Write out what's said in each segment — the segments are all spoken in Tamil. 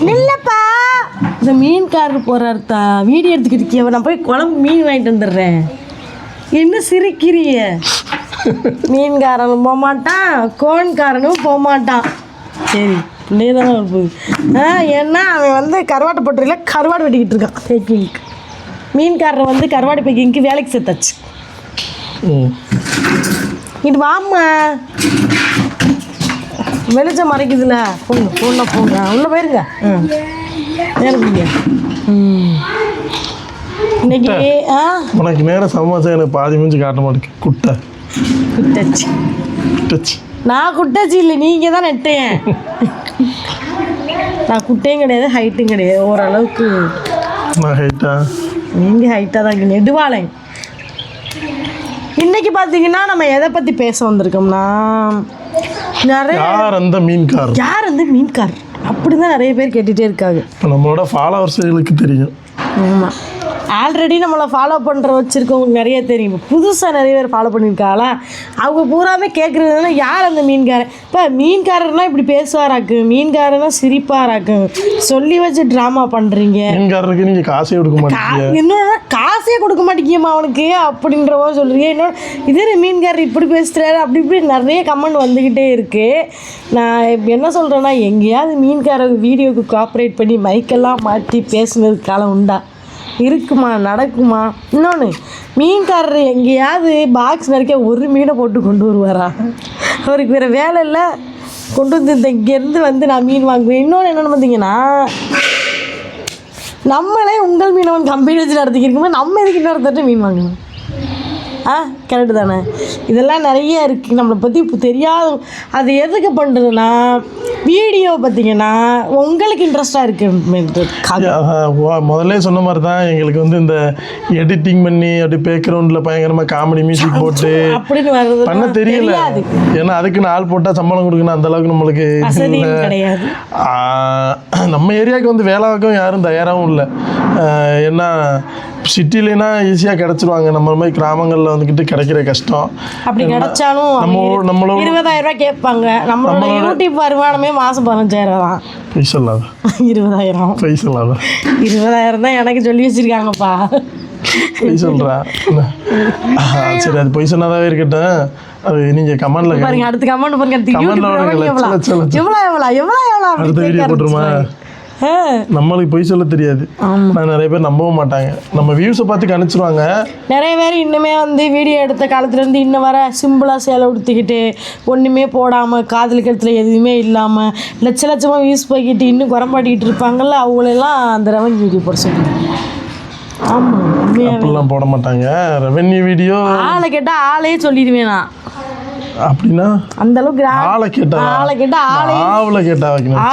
நில்லப்பா, இந்த மீன்காரர் போறாருத்தா, வீடியோ எடுத்துக்கிட்டு இருக்கிய, நான் போய் குழம்பு மீன் வாங்கிட்டு வந்துடுறேன். என்ன சிரிக்கிறிய? மீன்காரனும் போகமாட்டான், கோன்காரனும் போகமாட்டான். சரி பிள்ளைதான் போகுது. ஏன்னா அவன் வந்து கருவாட்டு போட்டுல கருவாடு வெட்டிக்கிட்டு இருக்கான் பேக்கிங்க்கு. மீன்காரர் வந்து கருவாடு பேக்கிங்க்கு வேலைக்கு சேர்த்தாச்சு. இது வாம்மா, வெளிச்சம் மறைக்குதுல, போங்க போங்க போங்க, உள்ள போயிருங்க. இருக்குங்க இன்னைக்கு உனக்கு நேரம் சமாச்சாரம் எனக்கு பாதி மூஞ்சி காட்ட மாட்டேங்க. குட்டச்சி நான் குட்டச்சி இல்லை, நீங்க தான் நெட்டேன். நான் குட்டையும் கிடையாது, ஹைட்டும் கிடையாது, ஓரளவுக்கு. நான் ஹைட்டா? நீங்க ஹைட்டா தான் இருக்கீங்க, நெடுவாளை. இன்னைக்கு பார்த்தீங்கன்னா நம்ம எதை பற்றி பேச வந்திருக்கோம்னா, யார் அந்த மீன்கார் அப்படிதான் நிறைய பேர் கேட்டுகிட்டே இருக்காங்க. இப்போ நம்மளோட ஃபாலோவர்ஸுகளுக்கு தெரியும். ஆமாம், ஆல்ரெடி நம்மளை ஃபாலோ பண்ணுற வச்சுருக்கவங்களுக்கு நிறைய தெரியும். இப்போ புதுசாக நிறைய பேர் ஃபாலோ பண்ணியிருக்காங்களா, அவங்க பூராமே கேட்குறதுனா யார் அந்த மீன்காரன். இப்போ மீன்காரர்னா இப்படி பேசுவாராக்கு, மீன்காரனா சிரிப்பாராக்கு, சொல்லி வச்சு ட்ராமா பண்ணுறீங்க. மீன்காரருக்கு நீங்கள் காசே கொடுக்க மாட்டீங்க. இன்னொன்று காசே கொடுக்க மாட்டேங்கியம்மா அவனுக்கு அப்படின்ற மாதிரி சொல்கிறீங்க. இன்னொன்று இதே மீன்காரர் இப்படி பேசுகிறாரு அப்படி இப்படி நிறைய கமெண்ட் வந்துக்கிட்டே இருக்குது. நான் என்ன சொல்கிறேன்னா, எங்கேயாவது மீன்காரர் வீடியோவுக்கு கோஆப்ரேட் பண்ணி மைக்கெல்லாம் மாட்டி பேசுனதுக்கு காலம் உண்டா? இருக்குமா? நடக்குமா? இன்னொன்று, மீன்காரர் எங்கேயாவது பாக்ஸ் நிறைக்க ஒரு மீனை போட்டு கொண்டு வருவாரா? அவருக்கு வேறு வேலை இல்லை, கொண்டு வந்து இங்கேருந்து வந்து நான் மீன் வாங்குவேன். இன்னொன்று என்னென்னு பார்த்தீங்கன்னா, நம்மளே உங்கள் மீனவன் கம்பெனி வச்சு நடத்திக்கிருக்கும்போது நம்ம எதுக்கு இன்னொருத்தட்டு மீன் வாங்கணும்? கரெக்டு தானே? இதெல்லாம் நிறைய இருக்குது நம்மளை பற்றி இப்போ தெரியாத. அது எதுக்கு பண்ணுறதுன்னா, வீடியோ பார்த்தீங்கன்னா உங்களுக்கு இன்ட்ரெஸ்டாக இருக்குது. முதல்ல சொன்ன மாதிரி தான் எங்களுக்கு வந்து இந்த எடிட்டிங் பண்ணி அப்படி பேக்ரவுண்டில் பயங்கரமாக காமெடி மியூசிக் போட்டு அப்படின்னு வர்றது பண்ண தெரியல. ஏன்னா அதுக்குன்னு ஆள் போட்டால் சம்பளம் கொடுக்கணும், அந்த அளவுக்கு நம்மளுக்கு கிடையாது. நம்ம ஏரியாவுக்கு வந்து வேலைக்கும் யாரும் தயாராகவும் இல்லை. ஏன்னா சிட்டிலேனா ஈஸியாக கிடச்சிருவாங்க, நம்ம மாதிரி கிராமங்களில் வந்துக்கிட்டு கிடைக்கிற கஷ்டம். அப்படி கிடைச்சாலும் நம்மளோட 20,000 ரூபாய் கேட்பாங்க. நம்மளோட யூடியூப் வருமானமே மாதம் 15,000 தான். 20,000 20,000 தான் எனக்கு சொல்லி வச்சிருக்காங்கப்பா. பொய் சொல்கிறா? சரி, அது பொய் சொன்னாதாவே இருக்கட்டும். அது நீங்கள் கமெண்ட்ல பாருங்க, அடுத்த கமெண்ட் பாருங்க, அடுத்த வீடியோ போட்டுருமா? நம்மளுக்கு பொய் சொல்ல தெரியாது, நான் நிறைய பேர் நம்பவும் மாட்டாங்க. நம்ம வியூஸை பார்த்து கணிச்சிருவாங்க. நிறைய பேர் இன்னுமே வந்து வீடியோ எடுத்த காலத்துலேருந்து இன்னும் வர சிம்பிளாக சேலை உடுத்திக்கிட்டு ஒன்றுமே போடாமல் காதல் கழுத்தில் எதுவுமே இல்லாமல் லட்சமாக வியூஸ் போய்கிட்டு இன்னும் குறம்பாட்டிக்கிட்டு இருப்பாங்கள்ல, அவங்களெல்லாம் அந்த ரெவன்யூ வீடியோ போட சொல்லுங்க. ஆமாம், அப்படிலாம் போட மாட்டாங்க. ரெவன்யூ வீடியோ ஆளை கேட்டால் ஆளே சொல்லிடுவேன் நான். அப்படின்னா அந்த அளவுக்கு ஆளை கேட்டா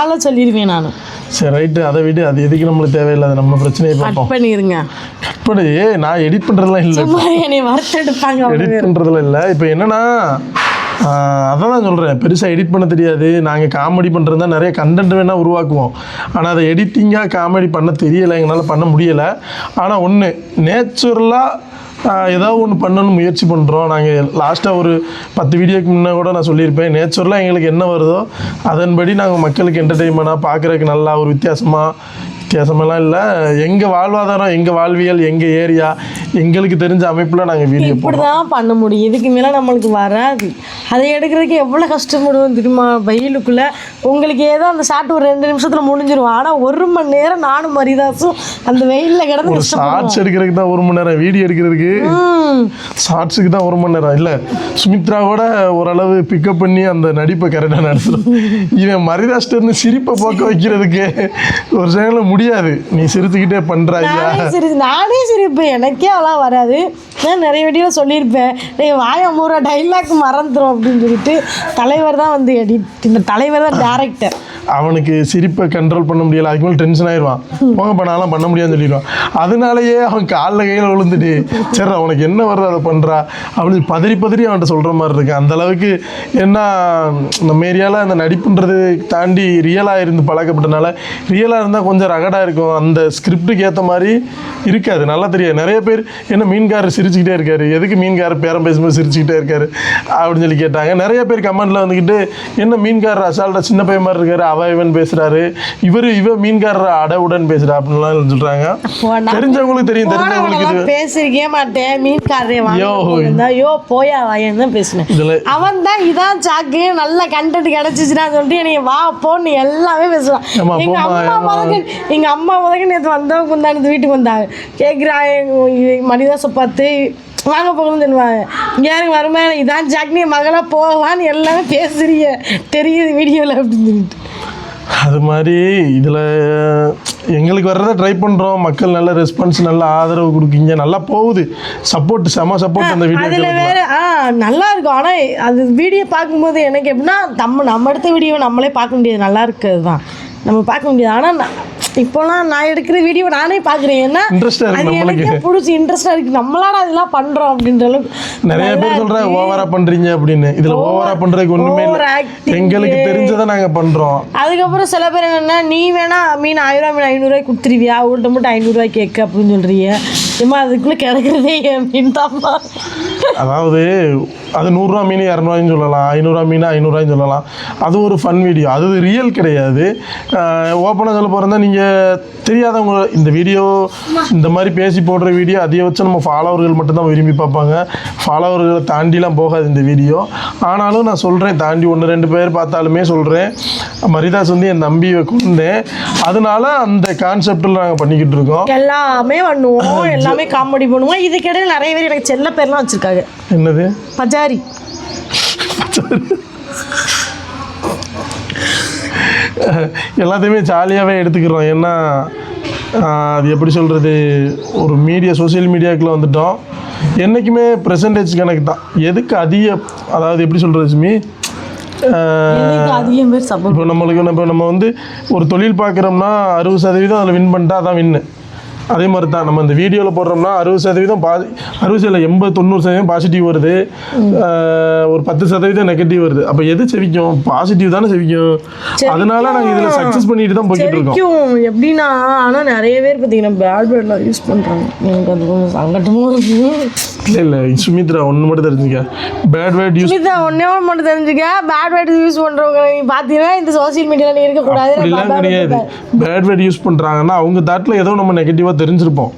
ஆளை சொல்லிடுவேன் நான். சரி ரைட்டு, அதை விடு, அது எதுக்கு நம்மளுக்கு தேவையில்லை, அது நம்ம பிரச்சனையை பார்ப்போம். பண்ணிடுங்க. கட் பண்ணி நான் எடிட் பண்ணுறதுலாம் இல்லை, எடிட் பண்ணுறதுலாம் இல்லை. இப்போ என்னன்னா, அதான் சொல்கிறேன், பெருசாக எடிட் பண்ண தெரியாது. நாங்கள் காமெடி பண்ணுறது தான், நிறைய கண்டென்ட் வேணால் உருவாக்குவோம். ஆனால் அதை எடிட்டிங்காக காமெடி பண்ண தெரியலை, எங்களால் பண்ண முடியலை. ஆனால் ஒன்று நேச்சுரலாக ஏதாவது ஒன்று பண்ணணும்னு முயற்சி பண்ணுறோம். நாங்கள் லாஸ்ட்டாக ஒரு 10 வீடியோக்கு முன்னே கூட நான் சொல்லியிருப்பேன், நேச்சுரலாக எங்களுக்கு என்ன வருதோ அதன்படி நாங்கள் மக்களுக்கு என்டர்டெயின்மெண்ட்டாக பார்க்குறதுக்கு நல்லா ஒரு வித்தியாசமெல்லாம் இல்லை. எங்கள் வாழ்வாதாரம், எங்கள் வாழ்வியல், எங்கள் ஏரியா, எங்களுக்கு தெரிஞ்ச அமைப்பில் நாங்கள் வீடியோ இப்படி தான் பண்ண முடியும். இதுக்கு மேலே நம்மளுக்கு வராது. அதை எடுக்கிறதுக்கு எவ்வளோ கஷ்டப்படுவோம் தெரியுமா? வெயிலுக்குள்ளே உங்களுக்கு ஏதோ அந்த ஷார்ட் ஒரு 2 நிமிஷத்தில் முடிஞ்சிடும். ஆனால் 1 மணி நேரம் நானும் மரிதாசும் அந்த வெயிலில் கிடந்து ஷார்ட்ஸ் எடுக்கிறதுக்கு தான் 1 மணி நேரம், வீடியோ எடுக்கிறதுக்கு ஷார்ட்ஸுக்கு தான் 1 மணி நேரம். இல்லை, சுமித்ராவோட ஓரளவு பிக்கப் பண்ணி அந்த நடிப்பை கரெக்டாக நடத்துகிறோம். இவன் மரிதாஸ்டர்னு சிரிப்பை போக்க வைக்கிறதுக்கு ஒரு சேனலில் முடியாது. நீ சிரிச்சுக்கிட்டே பண்றாயா? நானே சிரிப்பேன், எனக்கே அவ்வளோ வராது. நான் நிறைய வீடியோவில் சொல்லியிருப்பேன், வாய மூற டைலாக் மறந்துடும் அப்படின்னு சொல்லிட்டு. தலைவர் தான் வந்து எடிட், இந்த தலைவர் தான் டேரக்டர். அவனுக்கு சிரிப்பை கண்ட்ரோல் பண்ண முடியலை, அதுக்கு மேலே டென்ஷன் ஆயிடுவான். போங்க பண்ணாலும் பண்ண முடியாதுன்னு சொல்லிடுவான். அதனாலேயே அவன் காலில் கையில் விழுந்துட்டு சரி அவனுக்கு என்ன வருது அதை பண்ணுறா அப்படின்னு பதறி அவன்கிட்ட சொல்கிற மாதிரி இருக்கு. அந்தளவுக்கு என்ன நம்ம ஏரியாவில் அந்த நடிப்புன்றது தாண்டி ரியலாக இருந்து பழக்கப்பட்டனால, ரியலாக இருந்தால் கொஞ்சம் ரகடாக இருக்கும், அந்த ஸ்கிரிப்டுக்கு ஏற்ற மாதிரி இருக்காது, நல்லா தெரியாது. நிறைய பேர் என்ன மீன்காரர் சிரிச்சுக்கிட்டே இருக்காரு, எதுக்கு மீன்காரர் பேரம் பேசும்போது சிரிச்சுக்கிட்டே இருக்காரு அப்படின்னு சொல்லி கேட்டாங்க. நிறைய பேர் கமெண்ட்டில் வந்துக்கிட்டு என்ன மீன்காரர் அசால்ட்டாக சின்ன சின்ன பையன் மாதிரி இருக்காரு, இவன் பேசுறாரு, இவ மீன்காரர் அடவுடன் பேசுறா அப்படின்லாம் சொல்றாங்க. தெரிஞ்சவங்களுக்கு தெரியும், தெரிஞ்சவங்களுக்கு பேசிருக்கே மாட்டேன். மீன்காரரே ஐயோ போயா வாயன்னு தான் பேசினேன். அவன் தான் இதான் சாக்கு, நல்ல கண்டென்ட் கிடைச்சிச்சுன்னா சொல்லிட்டு என்னைய வா போன்னு எல்லாமே பேசுவான். எங்க அம்மா முதல்ல நேற்று வந்தவங்க முந்தானது வீட்டுக்கு வந்தாங்க, கேட்குறாங்க மணிதாசை பார்த்து வாங்க போகணும்னு சொல்லுவாங்க. இங்கே யாருக்கு வருமா இதான் ஜாக்னி மகளா போவான்னு எல்லாமே பேசுறீங்க தெரியுது வீடியோவில் அப்படின்னு சொல்லிட்டு. அது மாதிரி இதில் எங்களுக்கு வர்றதை ட்ரை பண்ணுறோம். மக்கள் நல்ல ரெஸ்பான்ஸ், நல்ல ஆதரவு கொடுக்குங்க, நல்லா போகுது, சப்போர்ட் செம சப்போர்ட் அந்த வீடியோ. அதில் வேறு நல்லா இருக்கும். ஆனால் அது வீடியோ பார்க்கும்போது எனக்கு எப்படின்னா நம்ம எடுத்த வீடியோவை நம்மளே பார்க்க முடியாது, நல்லா இருக்குது தான் நம்ம பார்க்க முடியாது. ஆனால் இப்போலாம் நான் எடுக்கிற வீடியோ நானே பார்க்குறேன், ஏன்னா அது எனக்கு பிடிச்சி இன்ட்ரெஸ்டாக இருக்குது. நம்மளால அதெல்லாம் பண்ணுறோம் அப்படின்ற அளவுக்கு நிறைய பேர் சொல்கிறேன் ஓவராக பண்ணுறீங்க அப்படின்னு. இதில் ஓவராக பண்ணுறதுக்கு ஒன்றுமே இல்லை, எங்களுக்கு தெரிஞ்சதை நாங்கள் பண்ணுறோம். அதுக்கப்புறம் சில பேர் என்னென்னா நீ வேணா மீன் 1000 மீன் 500 கொடுத்துருவியா, உங்கள்கிட்ட மட்டும் 500 கேட்க அப்படின்னு சொல்கிறீங்க. ஏமா அதுக்குள்ளே கிடைக்கிறதே மீன் தான்ப்பா. அதாவது அது 100 மீன் 200 சொல்லலாம், 500 மீன் 500 சொல்லலாம். அது ஒரு ஃபன் வீடியோ, அது ரியல் கிடையாது. ஓப்பனாக சொல்ல போகிறதா நீங்கள் தெரியாதவங்க இந்த வீடியோ இந்த மாதிரி பேசி போடுற வீடியோ அதிகபட்சம் நம்ம ஃபாலோவர்கள் மட்டும்தான் விரும்பி பார்ப்பாங்க, ஃபாலோவர்களை தாண்டிலாம் போகாது இந்த வீடியோ. ஆனாலும் நான் சொல்கிறேன், தாண்டி 1-2 பேர் பார்த்தாலுமே சொல்கிறேன், மரிதாஸ் வந்து என் நம்பியை கொண்டேன், அதனால அந்த கான்செப்டில் நாங்கள் பண்ணிக்கிட்டு இருக்கோம். எல்லாமே பண்ணுவோம், எல்லாமே காமெடி பண்ணுவோம். இதுக்கிடையில் நிறைய பேர் எனக்கு செல்ல பேர்லாம் வச்சுருக்காங்க. என்னது? பஜாரி. எல்லாத்தையுமே ஜாலியாகவே எடுத்துக்கிறோம். ஏன்னா அது எப்படி சொல்கிறது, ஒரு சோசியல் மீடியாவுக்குள்ளே வந்துட்டோம். என்றைக்குமே பெர்சன்டேஜ் கணக்கு தான். எதுக்கு அதாவது எப்படி சொல்கிறது சுமி, இப்போ நம்ம வந்து ஒரு தொழில் பார்க்குறோம்னா 60% அதில் வின் பண்ணிட்டா அதான் வின்னு. அதே மாதிரி தான் நம்ம இந்த வீடியோவில் போடுறோம்னா 60% 80-90% பாசிட்டிவ் வருது, ஒரு 10% நெகட்டிவ் வருது. அப்போ எது செவிக்கும்? பாசிட்டிவ் தானே செவிக்கும். அதனால நாங்கள் இதில் சக்ஸஸ் பண்ணிட்டு தான் போய்கிட்டு இருக்கோம். எப்படின்னா ஆனால் நிறைய பேர் பார்த்தீங்கன்னா பேட் வேர்ட்லாம் யூஸ் பண்ணுறாங்க. எனக்கு அது கொஞ்சம் சங்கட்டமும் இருக்குது. இல்லை சுமித்ரா ஒன்று மட்டும் தெரிஞ்சுக்க, பேட் வேர்ட் யூஸ் ஒன்றே மட்டும் தெரிஞ்சுக்க, பேட் வேர்ட் யூஸ் பண்ணுறவங்க நீ பார்த்தீங்கன்னா இந்த சோசியல் மீடியாவில் நீ இருக்கக்கூடாது. அப்படிலாம் கிடையாது. பேட் வேர்ட் யூஸ் பண்ணுறாங்கன்னா அவங்க தாட்டில் ஏதோ நம்ம நெகட்டிவாக தெரிஞ்சிருப்போம்.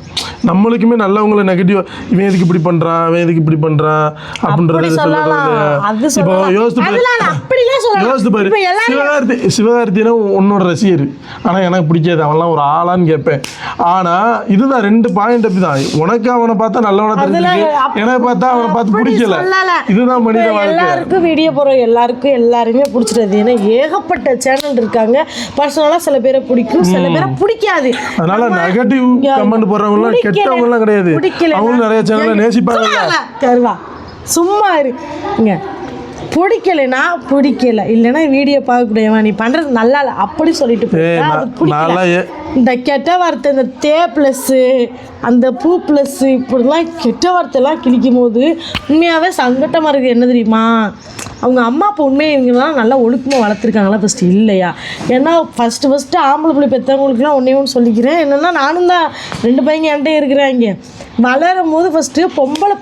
நம்மளுக்குமே நல்லவங்களை நெகட்டிவாக இவன் எதுக்கு இப்படி பண்ணுறான், அவன் எதுக்கு இப்படி பண்ணுறான் அப்படின்றத சொல்கிறது. இப்போ யோசித்து பாரு, சிவகார்த்தினா உன்னோட ரசிகர், ஆனால் எனக்கு பிடிக்காது, அவன்லாம் ஒரு ஆளான்னு கேட்பேன். ஆனால் இதுதான் 2 பாயிண்ட் அப்படி தான். உனக்கு அவனை பார்த்தா நல்லவனா தெரிஞ்சிருக்கு, எனக்கு பார்த்தா அவனை பார்த்து பிடிக்கல. இதுதான் மனித வாழ்க்கை. எல்லாருக்கும் வீடியோ போடுற எல்லாருமே பிடிச்சிருது. ஏன்னா ஏகப்பட்ட சேனல் இருக்காங்க. பர்சனலாக சில பேரை பிடிக்கும், சில பேரை பிடிக்காது. அதனால நெகட்டிவ் கமெண்ட் போடுறவங்களாம் கெட்டவங்கலாம் கிடையாது, அவங்களும் நிறைய சேனலை நேசிப்பாங்க. சும்மா இருங்க, பிடிக்கலைன்னா பிடிக்கல, இல்லைன்னா வீடியோ பார்க்கக்கூடியவா நீ பண்ணுறது நல்லா இல்லை அப்படி சொல்லிட்டு இந்த கெட்ட வார்த்தை, இந்த தே ப்ளஸ்ஸு அந்த பூ ப்ளஸ்ஸு இப்படிலாம் கெட்ட வார்த்தைலாம் கிழிக்கும் போது உண்மையாகவே சங்கட்டமாக இருக்குது. என்ன தெரியுமா, அவங்க அம்மா அப்பா உண்மையை இவங்கெல்லாம் நல்லா ஒழுக்கமாக வளர்த்துருக்காங்களா ஃபஸ்ட்டு இல்லையா? ஏன்னா ஃபஸ்ட்டு ஆம்பளை பிள்ளை பெற்றவங்களுக்குலாம் ஒன்று சொல்லிக்கிறேன். என்னென்னா நானும் தான் 2 பையங்க என்கிட்ட இருக்கிறாங்க. வளரும் போது ஃபஸ்ட்டு பொம்பளை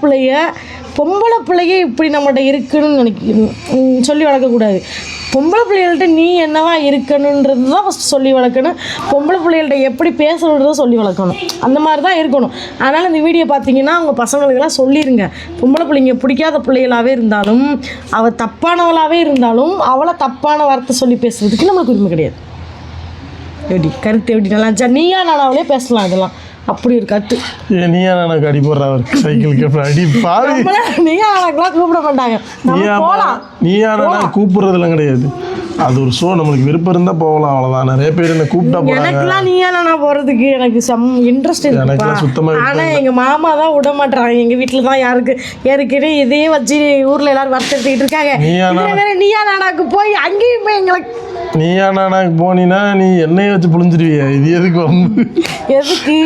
பிள்ளைய இப்படி நம்மகிட்ட இருக்குன்னு சொல்லி வளர்க்கக்கூடாது. பொம்பளை பிள்ளைகள்கிட்ட நீ என்னவா இருக்கணுன்றது தான் ஃபஸ்ட்டு சொல்லி வளர்க்கணும். பொம்பளை பிள்ளைகள்கிட்ட எப்படி பேசணுன்றதை சொல்லி வளர்க்கணும். அந்த மாதிரி தான் இருக்கணும். அதனால் இந்த வீடியோ பார்த்தீங்கன்னா அவங்க பசங்களுக்கெல்லாம் சொல்லிடுங்க, பொம்பளை பிள்ளைங்க பிடிக்காத பிள்ளைகளாகவே இருந்தாலும், அவள் தப்பானவளாகவே இருந்தாலும் அவளை தப்பான வார்த்தை சொல்லி பேசுறதுக்கு நம்மளுக்கு உரிமை கிடையாது. எப்படி கருத்து எப்படி நல்லா நீயா நானாவளே பேசலாம், அதெல்லாம் அப்படி ஒரு கருத்து. நீயா நானாக்கு அடி போடுறவர் சைக்கிளுக்கு அடி பாரு. நீயா நானாக்கெல்லாம் கூப்பிட மாட்டாங்க, நீயா நானா கூப்பிடுறதுலாம் கிடையாது. அது ஒரு ஷோ, நம்மளுக்கு விருப்பம் இருந்தால் போகலாம், அவ்வளோதான். நிறைய பேர் என்ன கூப்பிட்டா போகிறாங்க. எனக்குலாம் நீயா நானா போகிறதுக்கு எனக்கு இன்ட்ரெஸ்ட் இருக்குப்பா. சுத்தமாக. ஆனால் எங்கள் மாமா தான் விட மாட்டாங்க. எங்கள் வீட்டில் தான் யாருக்கிட்டே இதையே வச்சு ஊரில் எல்லாரும் வறுத்துக்கிட்டு இருக்காங்க. நீயா நானாக்கு போய் அங்கேயும் போய் எங்களை நீயா நானாக்கு போனீன்னா நீ என்னைய வச்சு புழிஞ்சிருவிய. இது எதுக்கு எதுக்கு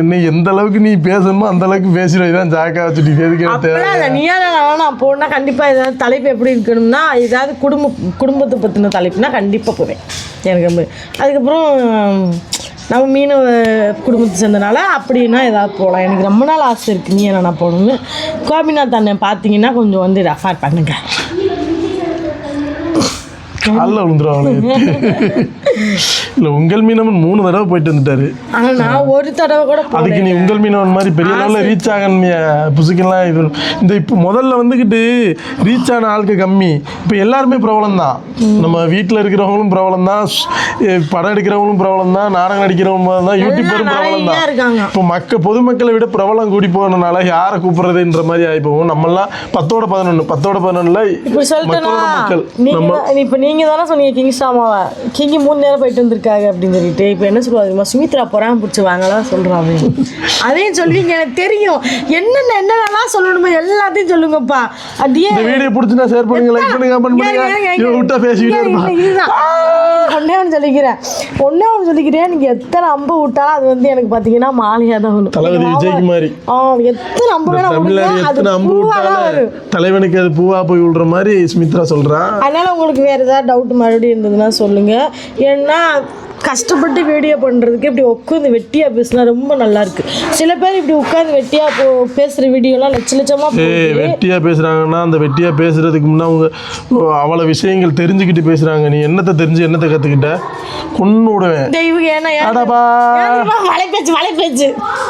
என்ன எந்த அளவுக்கு நீ பேசணுமோ அந்த அளவுக்கு பேசிடுவோம். இதான் ஜாக்கா வச்சுட்டு எதுக்கு நீயா நானா போனால் கண்டிப்பாக ஏதாவது தலைப்பு எப்படி இருக்கணும்னா ஏதாவது குடும்பத்தை பற்றின தலைப்புனா கண்டிப்பாக போவேன் எனக்கு. அதுக்கப்புறம் நம்ம மீனவ குடும்பத்தை சேர்ந்தனால அப்படின்னா ஏதாவது போகலாம். எனக்கு ரொம்ப நாள் ஆசை இருக்குது நீ என்ன போகணுன்னு. கோபிநாத் அண்ணன் பார்த்தீங்கன்னா கொஞ்சம் வந்து ரெஃபர் பண்ணுங்க. காலில் விழுந்துரும் அவனுக்கு. இல்லை உங்கள் மீனவன் 3 தடவை போயிட்டு வந்துட்டாரு. ஆனா நான் ஒரு தடவை கூட அதுக்கு நீ உங்கள் மீனவன் மாதிரி பெரிய லெவலில் ரீச் ஆகணுமியா புசுக்கெல்லாம் இது இந்த இப்போ முதல்ல வந்துக்கிட்டு ரீச் ஆன ஆளுக்கு கம்மி. இப்போ எல்லாருமே பிரபலம் தான். நம்ம வீட்டில் இருக்கிறவங்களும் பிரபலம் தான், படம் எடுக்கிறவங்களும் பிரபலம் தான், நாடகம் நடிக்கிறவங்க தான், யூடியூபரும் பிரபலம் தான். இருக்காங்க. இப்போ பொதுமக்களை விட பிரபலம் கூடி போனனால யாரை கூப்பிடுறதுன்ற மாதிரி ஆகிப்போம். நம்மளாம் 10ஓட 11 இப்படி சொல்லிட்டேன்னா மக்கள் இப்போ நீங்கள் தானே சொன்னீங்க கிங்ஸ்டாமாவை கிங்கி 3 நேரம் போயிட்டு வந்திருக்காங்க அப்படின்னு சொல்லிட்டு. இப்போ என்ன சொல்லுவாங்க, சுமித்ரா பொறாம பிடிச்சி வாங்கலாம் சொல்கிறாங்க. அதையும் சொல்லுவீங்க, எனக்கு தெரியும். என்னென்னலாம் சொல்லணுமோ எல்லாத்தையும் சொல்லுங்கப்பா. அப்படியே இந்த வீடியோ பிடிச்சினா ஷேர் பண்ணுங்க, லைக் பண்ணுங்க, கமெண்ட் பண்ணுங்க. விட்டா பேசிக்கிட்டே இருப்பான். ஒன்னே ஒன்று சொல்லிக்கிறேன். நீங்கள் எத்தனை அம்பு விட்டாலும் அது வந்து எனக்கு பார்த்தீங்கன்னா மாலையாக தான் வரும். தளபதி விஜய்க்கு மாதிரி எத்தனை அம்பு வேணா எத்தனை அம்பு விட்டாலும் தலைவனுக்கு அது பூவா போய் விடுற மாதிரி சுமித்ரா சொல்றான். அதனால உங்களுக்கு வேற ஏதாவது டவுட் மறுபடியும் இருந்ததுன்னா சொல்லுங்க. ஏன்னா கஷ்டப்பட்டு வீடியோ பண்ணுறதுக்கு இப்படி உட்காந்து வெட்டியாக பேசினா ரொம்ப நல்லா இருக்கு. சில பேர் இப்படி உட்காந்து வெட்டியாக பேசுகிற வீடியோலாம் லட்சமாக வெட்டியாக பேசுகிறாங்கன்னா அந்த வெட்டியாக பேசுகிறதுக்கு முன்னே அவங்க அவ்வளோ விஷயங்கள் தெரிஞ்சுக்கிட்டு பேசுகிறாங்க. நீ என்னத்தை தெரிஞ்சு என்னத்தை கற்றுக்கிட்ட கொண்டு விடுவேன். இவங்க ஏன்னா மலை பேச்சு